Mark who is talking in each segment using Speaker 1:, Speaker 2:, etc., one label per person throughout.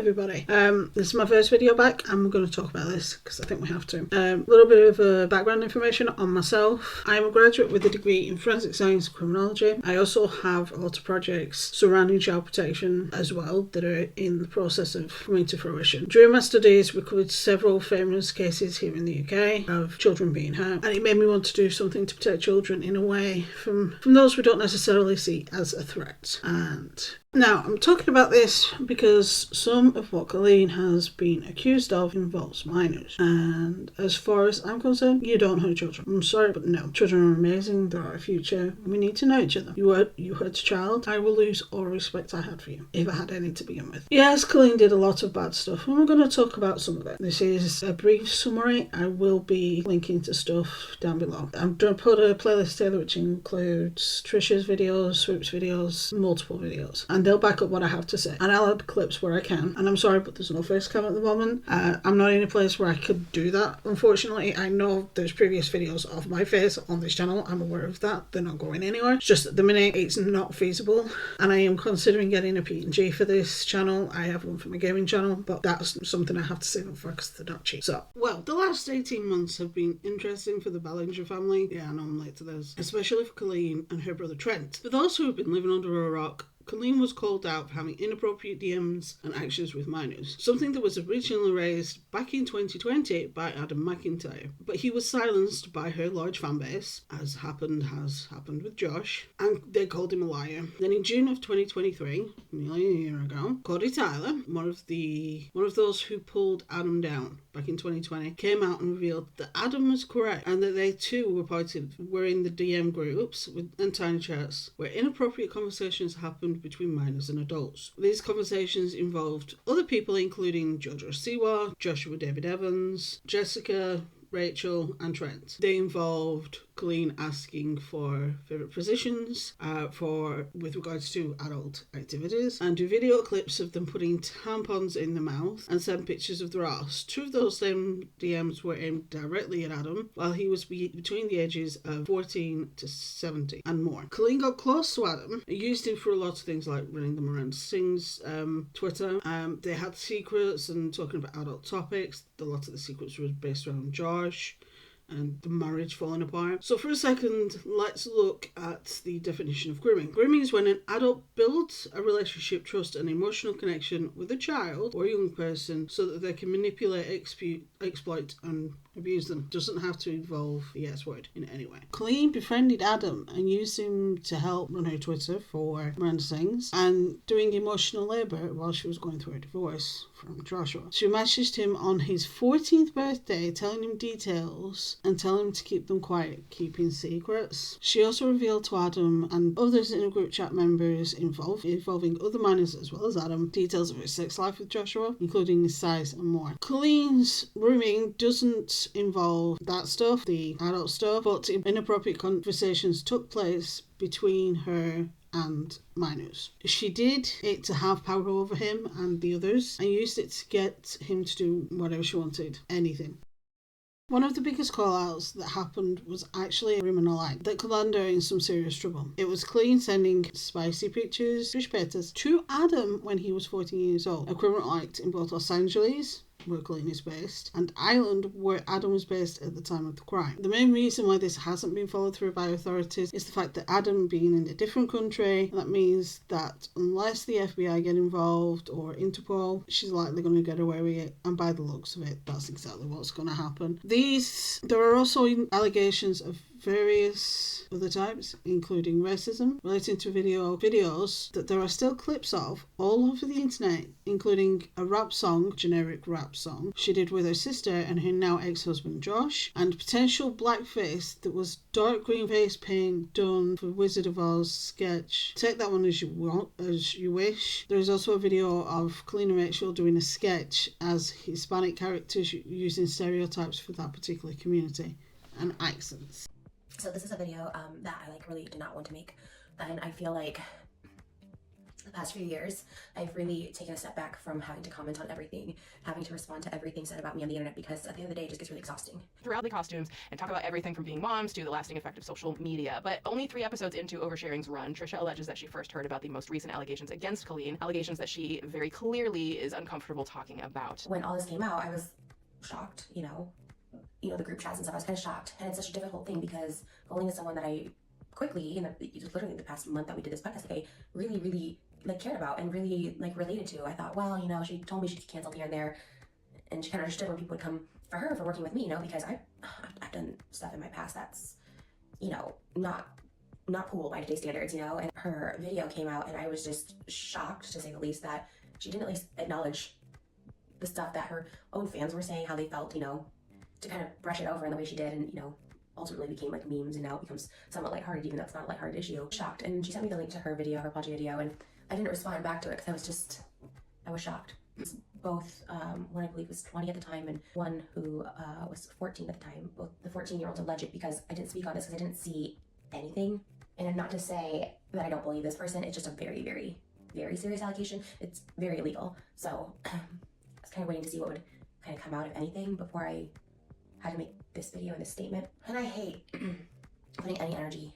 Speaker 1: everybody. This is my first video back and we're going to talk about this because I think we have to. A little bit of background information on myself. I'm a graduate with a degree in forensic science and criminology. I also have a lot of projects surrounding child protection as well that are in the process of coming to fruition. During my studies we covered several famous cases here in the UK of children being hurt, and it made me want to do something to protect children in a way from those we don't necessarily see as a threat. And now, I'm talking about this because some of what Colleen has been accused of involves minors. And as far as I'm concerned, you don't hurt children. I'm sorry, but no. Children are amazing. They're our future. We need to nurture them. You hurt a child, I will lose all respect I had for you, if I had any to begin with. Yes, Colleen did a lot of bad stuff, and we're going to talk about some of it. This is a brief summary. I will be linking to stuff down below. I'm going to put a playlist together which includes Trisha's videos, Swoop's videos, multiple videos. And they'll back up what I have to say, and I'll add clips where I can. And I'm sorry, but there's no face cam at the moment. I'm not in a place where I could do that, unfortunately. I know there's previous videos of my face on this channel. I'm aware of that. They're not going anywhere. It's just at the minute it's not feasible, and I am considering getting a PNG for this channel. I have one for my gaming channel, but that's something I have to save up for because they're not cheap. So, well, the last 18 months have been interesting for the Ballinger family. Yeah, I know I'm late to this. Especially for Colleen and her brother Trent. For those who have been living under a rock, Colleen was called out for having inappropriate DMs and actions with minors, something that was originally raised back in 2020 by Adam McIntyre, but he was silenced by her large fan base, as has happened with Josh, and they called him a liar. Then in June of 2023, nearly a year ago, Cody Tyler, one of those who pulled Adam down back in 2020, came out and revealed that Adam was correct and that they too were in the DM groups and tiny chats where inappropriate conversations happened between minors and adults. These conversations involved other people including Jojo Siwa, Joshua David Evans, Jessica, Rachel and Trent. They involved Colleen asking for favourite positions with regards to adult activities, and do video clips of them putting tampons in the mouth and send pictures of their ass. Two of those same DMs were aimed directly at Adam while he was between the ages of 14 to 70 and more. Colleen got close to Adam and used him for a lot of things like running them around Sing's Twitter. They had secrets and talking about adult topics. A lot of the secrets were based around Josh and the marriage falling apart. So for a second, let's look at the definition of grooming. Grooming is when an adult builds a relationship, trust and emotional connection with a child or a young person so that they can manipulate, exploit and abuse them. Doesn't have to involve the S word in any way. Colleen befriended Adam and used him to help run her Twitter for Miranda Sings and doing emotional labour while she was going through a divorce from Joshua. She messaged him on his 14th birthday telling him details and telling him to keep them quiet, keeping secrets. She also revealed to Adam and others in the group chat members involving other minors as well as Adam, details of her sex life with Joshua, including his size and more. Colleen's grooming doesn't involve that stuff, the adult stuff, but inappropriate conversations took place between her and minors. She did it to have power over him and the others and used it to get him to do whatever she wanted, anything. One of the biggest call-outs that happened was actually a women alike that could land her in some serious trouble. It was Colleen sending spicy pictures, fish petters, to Adam when he was 14 years old, a criminal act in both Los Angeles, where Colleen is based, and Ireland, where Adam was based at the time of the crime. The main reason why this hasn't been followed through by authorities is the fact that Adam being in a different country, and that means that unless the FBI get involved or Interpol, she's likely going to get away with it, and by the looks of it, that's exactly what's going to happen. There are also allegations of various other types, including racism, relating to videos that there are still clips of all over the internet, including a rap song, generic rap song, she did with her sister and her now ex-husband Josh, and potential blackface that was dark green face paint done for Wizard of Oz sketch. Take that one as you want, as you wish. There is also a video of Colleen and Rachel doing a sketch as Hispanic characters using stereotypes for that particular community and accents.
Speaker 2: So this is a video that I really did not want to make, and I feel like the past few years, I've really taken a step back from having to comment on everything, having to respond to everything said about me on the internet, because at the end of the day, it just gets really exhausting.
Speaker 3: Throughout the costumes and talk about everything from being moms to the lasting effect of social media. But only 3 episodes into Oversharing's run, Trisha alleges that she first heard about the most recent allegations against Colleen, allegations that she very clearly is uncomfortable talking about.
Speaker 2: When all this came out, I was shocked, you know, the group chats and stuff, I was kind of shocked. And it's such a difficult thing because Colleen is someone that I quickly, literally the past month that we did this podcast, like, I really, really cared about and really related to. I thought, well, she told me she'd get canceled here and there, and she kind of understood when people would come for her for working with me, because I've done stuff in my past that's, not cool by today's standards, and her video came out and I was just shocked, to say the least, that she didn't at least acknowledge the stuff that her own fans were saying, how they felt, to kind of brush it over in the way she did, and, ultimately became memes, and now it becomes somewhat lighthearted, even though it's not a lighthearted issue. Shocked. And she sent me the link to her video, her apology video, and I didn't respond back to it because I was shocked. It's both, one I believe was 20 at the time and one who was 14 at the time. Both the 14-year-olds alleged, because I didn't speak on this because I didn't see anything. And not to say that I don't believe this person, it's just a very, very, very serious allegation. It's very illegal. So I was kind of waiting to see what would kind of come out of anything before I had to make this video and this statement. And I hate putting any energy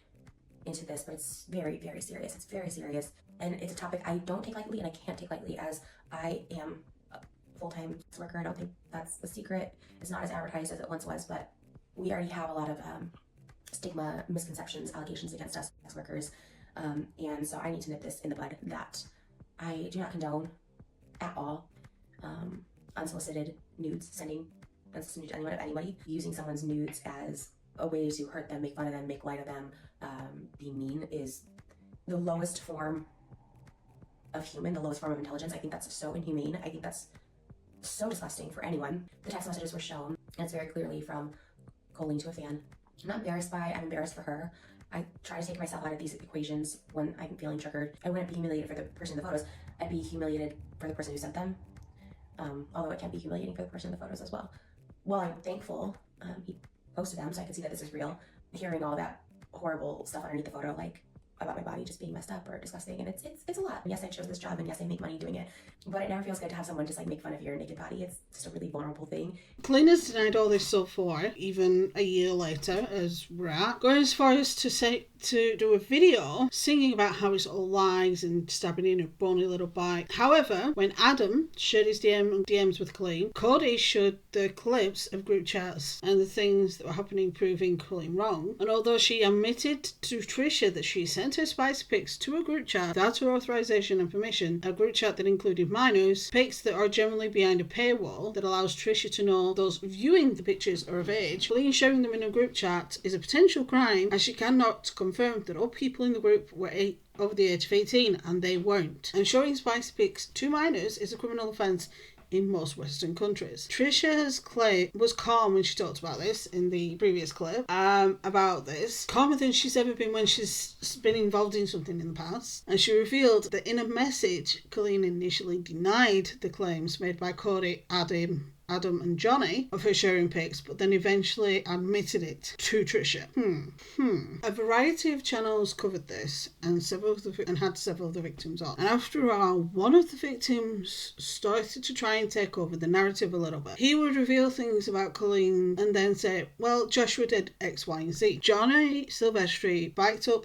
Speaker 2: into this, but it's very, very serious. It's very serious. And it's a topic I don't take lightly, and I can't take lightly, as I am a full-time worker. I don't think that's the secret. It's not as advertised as it once was, but we already have a lot of stigma, misconceptions, allegations against us as workers. And so I need to nip this in the bud, that I do not condone at all unsolicited nudes, sending unsolicited nudes to anybody, using someone's nudes as a way to hurt them, make fun of them, make light of them, be mean is the lowest form of human, the lowest form of intelligence. I think that's so inhumane. I think that's so disgusting for anyone. The text messages were shown, and it's very clearly from Colleen to a fan. I'm not embarrassed by it, I'm embarrassed for her. I try to take myself out of these equations when I'm feeling triggered. I wouldn't be humiliated for the person in the photos, I'd be humiliated for the person who sent them. Although it can be humiliating for the person in the photos as well. While I'm thankful he posted them so I could see that this is real, hearing all that horrible stuff underneath the photo, about my body just being messed up or disgusting, and it's a lot. Yes, I chose this job, and yes, I make money doing it, but it never feels good to have someone just make fun of your naked body. It's just a really vulnerable thing.
Speaker 1: Colleen has denied all this so far, even a year later, as we're at, going as far as to do a video singing about how it's all lies and stabbing in her bony little bite. However, when Adam shared his DMs with Colleen, Cody showed the clips of group chats and the things that were happening, proving Colleen wrong. And although she admitted to Trisha that she sent her spicy pics to a group chat without her authorization and permission, a group chat that included minors, pics that are generally behind a paywall that allows Trisha to know those viewing the pictures are of age, Colleen sharing them in a group chat is a potential crime, as she cannot confirm that all people in the group were over the age of 18, and they weren't. And showing spicy pics to minors is a criminal offence in most Western countries. Trisha was calm when she talked about this in the previous clip, about this, calmer than she's ever been when she's been involved in something in the past. And she revealed that in a message, Colleen initially denied the claims made by Cody, Adam and Johnny of her sharing pics, but then eventually admitted it to Trisha. A variety of channels covered this, and had several of the victims on. And after a while, one of the victims started to try and take over the narrative a little bit. He would reveal things about Colleen and then say, well, Joshua did X, Y, and Z. Johnny Silvestri backed up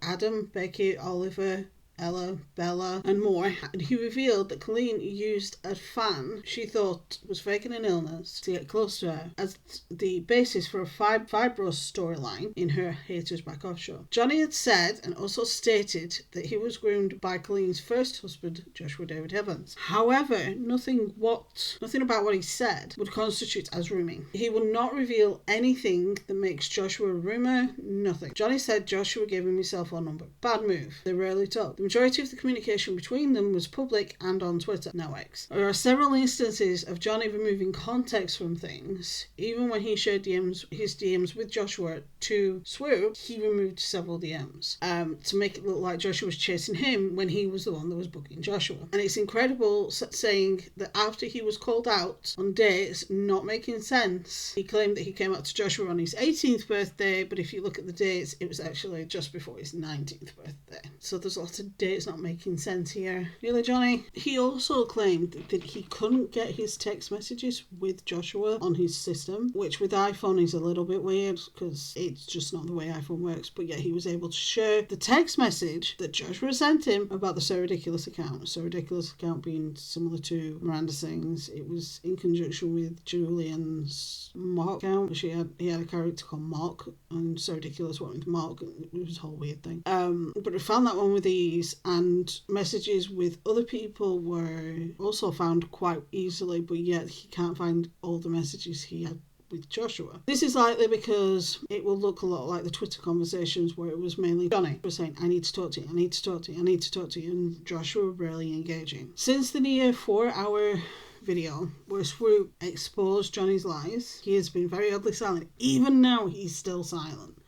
Speaker 1: Adam, Becky, Oliver, Ella, Bella, and more, and he revealed that Colleen used a fan she thought was faking an illness to get close to her as the basis for a fibros storyline in her Haters Back Off show. Johnny had said and also stated that he was groomed by Colleen's first husband, Joshua David Evans. However, nothing about what he said would constitute as grooming. He would not reveal anything that makes Joshua a rumor, nothing. Johnny said Joshua gave him his cell phone number. Bad move. They rarely talk. The majority of the communication between them was public and on Twitter, now X. There are several instances of Johnny removing context from things. Even when he shared his DMs with Joshua to Swoop, he removed several DMs to make it look like Joshua was chasing him when he was the one that was booking Joshua. And it's incredible saying that after he was called out on dates not making sense, he claimed that he came out to Joshua on his 18th birthday, but if you look at the dates, it was actually just before his 19th birthday. So there's a lot of date's not making sense here. Really, Johnny? He also claimed that he couldn't get his text messages with Joshua on his system, which with iPhone is a little bit weird because it's just not the way iPhone works. But yet he was able to share the text message that Joshua sent him about the So Ridiculous account. So Ridiculous account being similar to Miranda Sings. It was in conjunction with Julian's Mark account. He had a character called Mark, and So Ridiculous went with Mark. It was a whole weird thing. But I found that one with ease, and messages with other people were also found quite easily, but yet he can't find all the messages he had with Joshua. This is likely because it will look a lot like the Twitter conversations where it was mainly Johnny was saying, I need to talk to you, I need to talk to you, I need to talk to you, and Joshua rarely engaging. Since the near 4-hour video where Swoop exposed Johnny's lies, he has been very oddly silent. Even now he's still silent,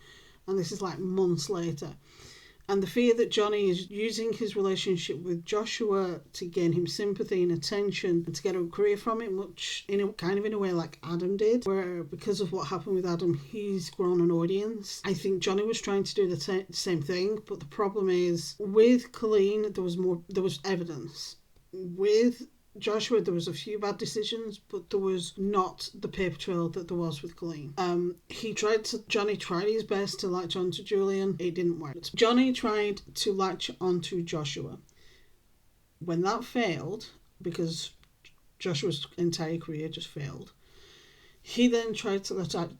Speaker 1: and this is like months later. And the fear that Johnny is using his relationship with Joshua to gain him sympathy and attention and to get a career from it, much in a way like Adam did, where because of what happened with Adam, he's grown an audience. I think Johnny was trying to do the same thing, but the problem is with Colleen, there was evidence. With Joshua, there was a few bad decisions, but there was not the paper trail that there was with Colleen. Johnny tried his best to latch on to Julian. It didn't work. Johnny tried to latch onto Joshua. When that failed, because Joshua's entire career just failed, he then tried to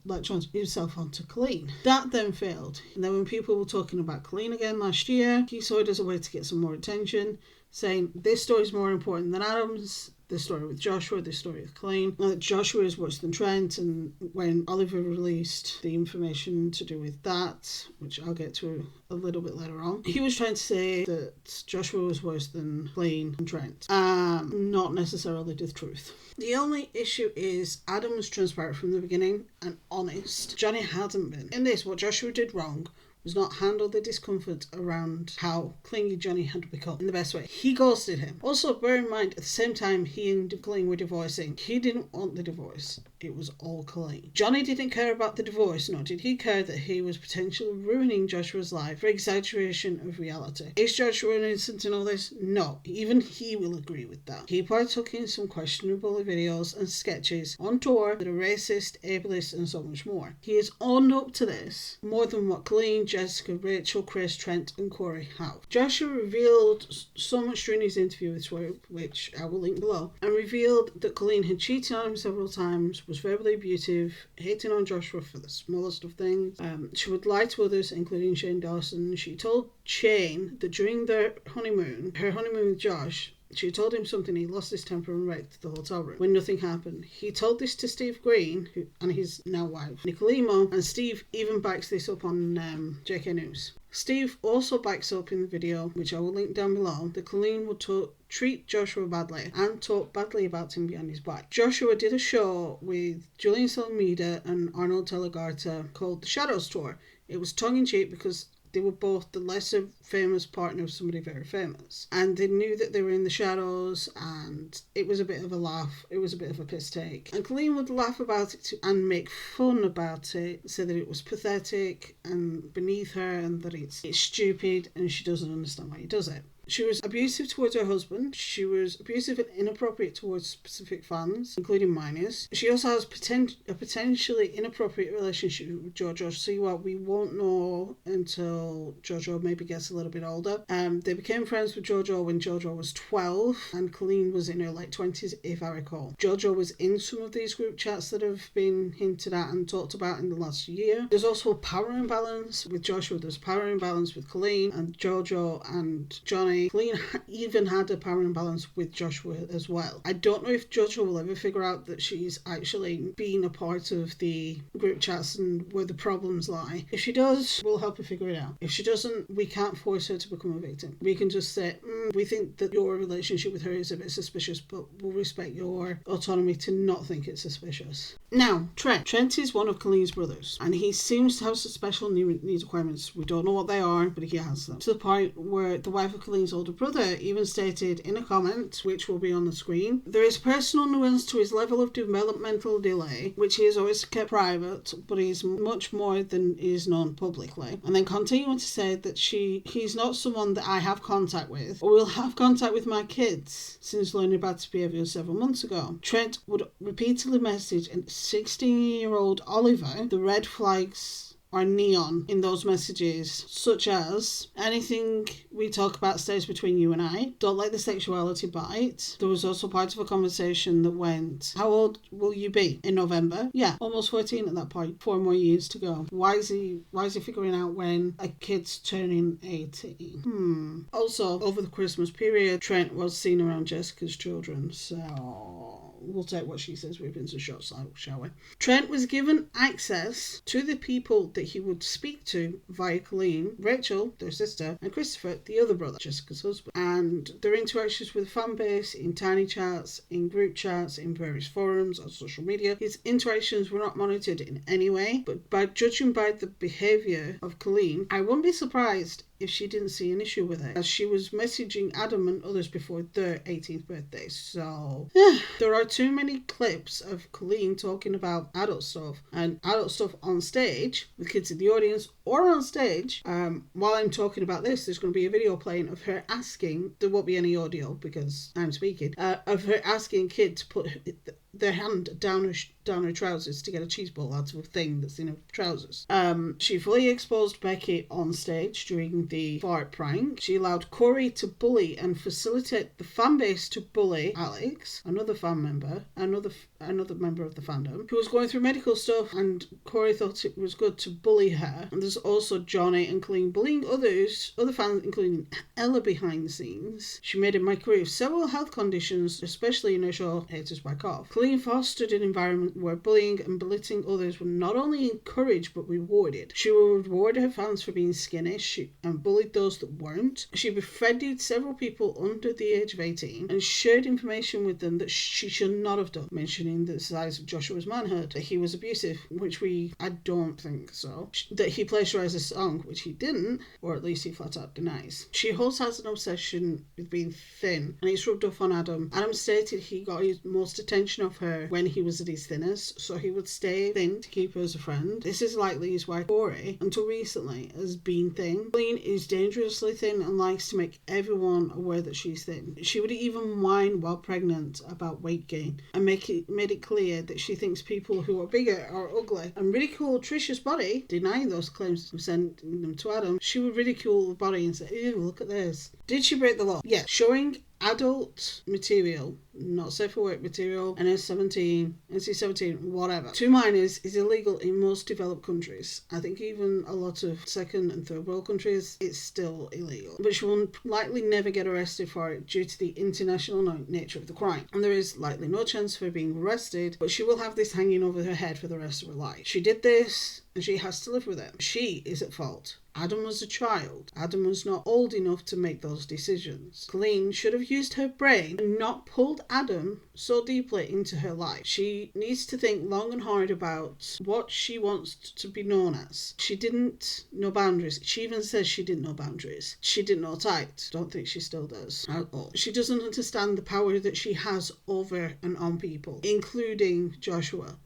Speaker 1: latch on himself onto Colleen. That then failed. And then when people were talking about Colleen again last year, he saw it as a way to get some more attention, saying this story is more important than Adam's, this story with Joshua, this story with Colleen. Joshua is worse than Trent, and when Oliver released the information to do with that, which I'll get to a little bit later on, he was trying to say that Joshua was worse than Colleen and Trent. Not necessarily the truth. The only issue is Adam was transparent from the beginning and honest. Johnny hadn't been. In this, what Joshua did wrong was not handle the discomfort around how clingy Johnny had become in the best way. He ghosted him. Also, bear in mind, at the same time he and Colleen were divorcing, he didn't want the divorce. It was all Colleen. Johnny didn't care about the divorce, nor did he care that he was potentially ruining Joshua's life for exaggeration of reality. Is Joshua innocent in all this? No. Even he will agree with that. He partook in some questionable videos and sketches on tour that are racist, ableist, and so much more. He is owned up to this more than what Colleen, Jessica, Rachel, Chris, Trent, and Corey have. Joshua revealed so much during his interview with Swoop, which I will link below, and revealed that Colleen had cheated on him several times, was verbally abusive, hating on Joshua for the smallest of things. She would lie to others, including Shane Dawson. She told Shane that during their honeymoon, with Josh, she told him something, he lost his temper and wrecked the hotel room when nothing happened. He told this to Steve Green, and his now wife, Nicolimo, and Steve even backs this up on JK News. Steve also backs up in the video, which I will link down below, that Colleen would treat Joshua badly and talk badly about him behind his back. Joshua did a show with Julian Salameda and Arnold Telegarta called The Shadows Tour. It was tongue-in-cheek because they were both the lesser famous partner of somebody very famous. And they knew that they were in the shadows, and it was a bit of a laugh. It was a bit of a piss take. And Colleen would laugh about it and make fun about it, say that it was pathetic and beneath her and that it's stupid and she doesn't understand why he does it. She was abusive towards her husband. She was abusive and inappropriate towards specific fans, including minors. She also has a potentially inappropriate relationship with Jojo. See what we won't know until Jojo maybe gets a little bit older. They became friends with Jojo when Jojo was 12 and Colleen was in her late 20s, if I recall. Jojo was in some of these group chats that have been hinted at and talked about in the last year. There's also a power imbalance with Joshua. There's a power imbalance with Colleen and Jojo and Johnny. Colleen even had a power imbalance with Joshua as well. I don't know if Jojo will ever figure out that she's actually been a part of the group chats and where the problems lie. If she does, we'll help her figure it out. If she doesn't, we can't force her to become a victim. We can just say, we think that your relationship with her is a bit suspicious, but we'll respect your autonomy to not think it's suspicious. Now, Trent. Trent is one of Colleen's brothers, and he seems to have some special needs requirements. We don't know what they are, but he has them. To the point where the wife of Colleen's Colleen's older brother even stated in a comment, which will be on the screen, there is personal nuance to his level of developmental delay, which he has always kept private, but he's much more than is known publicly. And then continuing to say that he's not someone that I have contact with, or will have contact with my kids since learning about his behaviour several months ago. Trent would repeatedly message a 16-year-old Oliver the red flags are neon in those messages, such as anything we talk about stays between you and I, don't let the sexuality bite. There was also part of a conversation that went, how old will you be in November? Yeah, almost 14 at that point, 4 more years to go. Why is he figuring out when a kid's turning 18? Also, over the Christmas period, Trent was seen around Jessica's children, so we'll take what she says with pinch of shots, shall we? Trent was given access to the people that he would speak to via Colleen, Rachel, their sister, and Christopher, the other brother, Jessica's husband, and their interactions with the fan base, in tiny chats, in group chats, in various forums, on social media. His interactions were not monitored in any way, but by judging by the behaviour of Colleen, I wouldn't be surprised if she didn't see an issue with it, as she was messaging Adam and others before their 18th birthday. So there are too many clips of Colleen talking about adult stuff and adult stuff on stage with kids in the audience or on stage. While I'm talking about this, there's going to be a video playing of her asking, there won't be any audio because I'm speaking, of her asking a kid to put their hand down her trousers to get a cheese ball out of a thing that's in her trousers. She fully exposed Becky on stage during the fart prank. She allowed Corey to bully and facilitate the fan base to bully Alex, another fan member, another member of the fandom, who was going through medical stuff, and Corey thought it was good to bully her. And there's also Johnny and Colleen bullying other fans, including Ella, behind the scenes. She made a mockery of several health conditions, especially in her show Haters Back Off. Colleen fostered an environment where bullying and belittling others were not only encouraged but rewarded. She would reward her fans for being skinny and bullied those that weren't. She befriended several people under the age of 18 and shared information with them that she should not have done, mentioning the size of Joshua's manhood, that he was abusive, which I don't think so, that he plagiarized a song, which he didn't, or at least he flat out denies. She also has an obsession with being thin, and it's rubbed off on Adam. Adam stated he got his most attention of her when he was at his thinnest, so he would stay thin to keep her as a friend. This is likely his wife Corey, until recently, has been thin. Colleen is dangerously thin and likes to make everyone aware that she's thin. She would even whine while pregnant about weight gain and made it clear that she thinks people who are bigger are ugly, and ridicule Trisha's body, denying those claims and sending them to Adam. She would ridicule the body and say, ew, look at this. Did she break the law? Yes. Showing adult material, not safe for work material, NC-17, whatever, to minors is illegal in most developed countries. I think even a lot of second and third world countries, it's still illegal. But she will likely never get arrested for it due to the international nature of the crime. And there is likely no chance of her being arrested, but she will have this hanging over her head for the rest of her life. She did this, and she has to live with it. She is at fault. Adam was a child. Adam was not old enough to make those decisions. Colleen should have used her brain and not pulled Adam so deeply into her life. She needs to think long and hard about what she wants to be known as. She didn't know boundaries. She even says she didn't know boundaries. She didn't know tight. Don't think she still does at all. She doesn't understand the power that she has over and on people, including Joshua.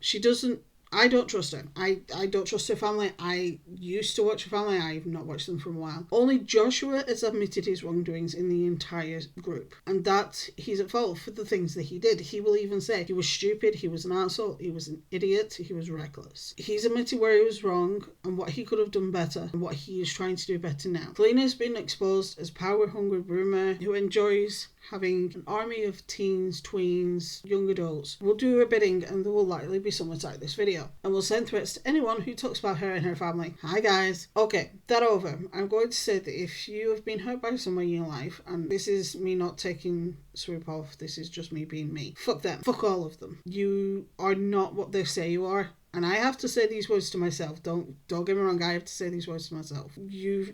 Speaker 1: I don't trust her. I don't trust her family. I used to watch her family. I've not watched them for a while. Only Joshua has admitted his wrongdoings in the entire group, and that he's at fault for the things that he did. He will even say he was stupid, he was an asshole, he was an idiot, he was reckless. He's admitted where he was wrong and what he could have done better and what he is trying to do better now. Colleen has been exposed as power-hungry boomer who enjoys having an army of teens, tweens, young adults will do her bidding, and there will likely be someone like this video and will send threats to anyone who talks about her and her family. Hi guys. Okay, that over. I'm going to say that if you have been hurt by someone in your life, and this is me not taking swoop off, this is just me being me, fuck them. Fuck all of them. You are not what they say you are, And I have to say these words to myself. Don't get me wrong, I have to say these words to myself. You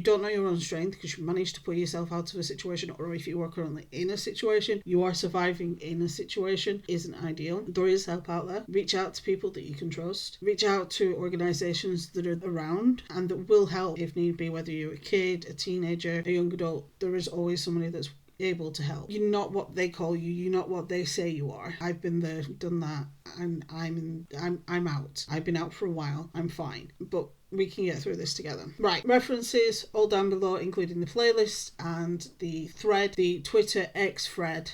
Speaker 1: don't know your own strength because you managed to put yourself out of a situation, or if you are currently in a situation, you are surviving in a situation, isn't ideal. There is help out there. Reach out to people that you can trust. Reach out to organisations that are around and that will help if need be, whether you're a kid, a teenager, a young adult. There is always somebody that's able to help. You're not what they call you. You're not what they say you are. I've been there, done that, and I'm out. I've been out for a while. I'm fine, but we can get through this together. Right, references all down below, including the playlist and the thread, the Twitter X thread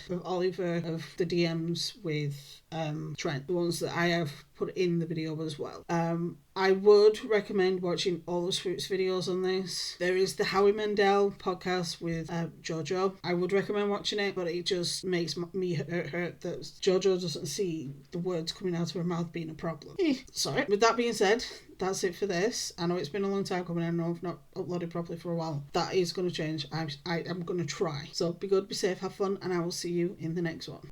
Speaker 1: of Oliver of the DMs with Trent, the ones that I have put in the video as well. I would recommend watching all of Swoop's videos on this. There is the Howie Mandel podcast with Jojo. I would recommend watching it, but it just makes me hurt that Jojo doesn't see the words coming out of her mouth being a problem. Sorry. With that being said, that's it for this. I know it's been a long time coming. I know I've not uploaded properly for a while. That is going to change. I am going to try. So be good, be safe, have fun, and I will see you in the next one.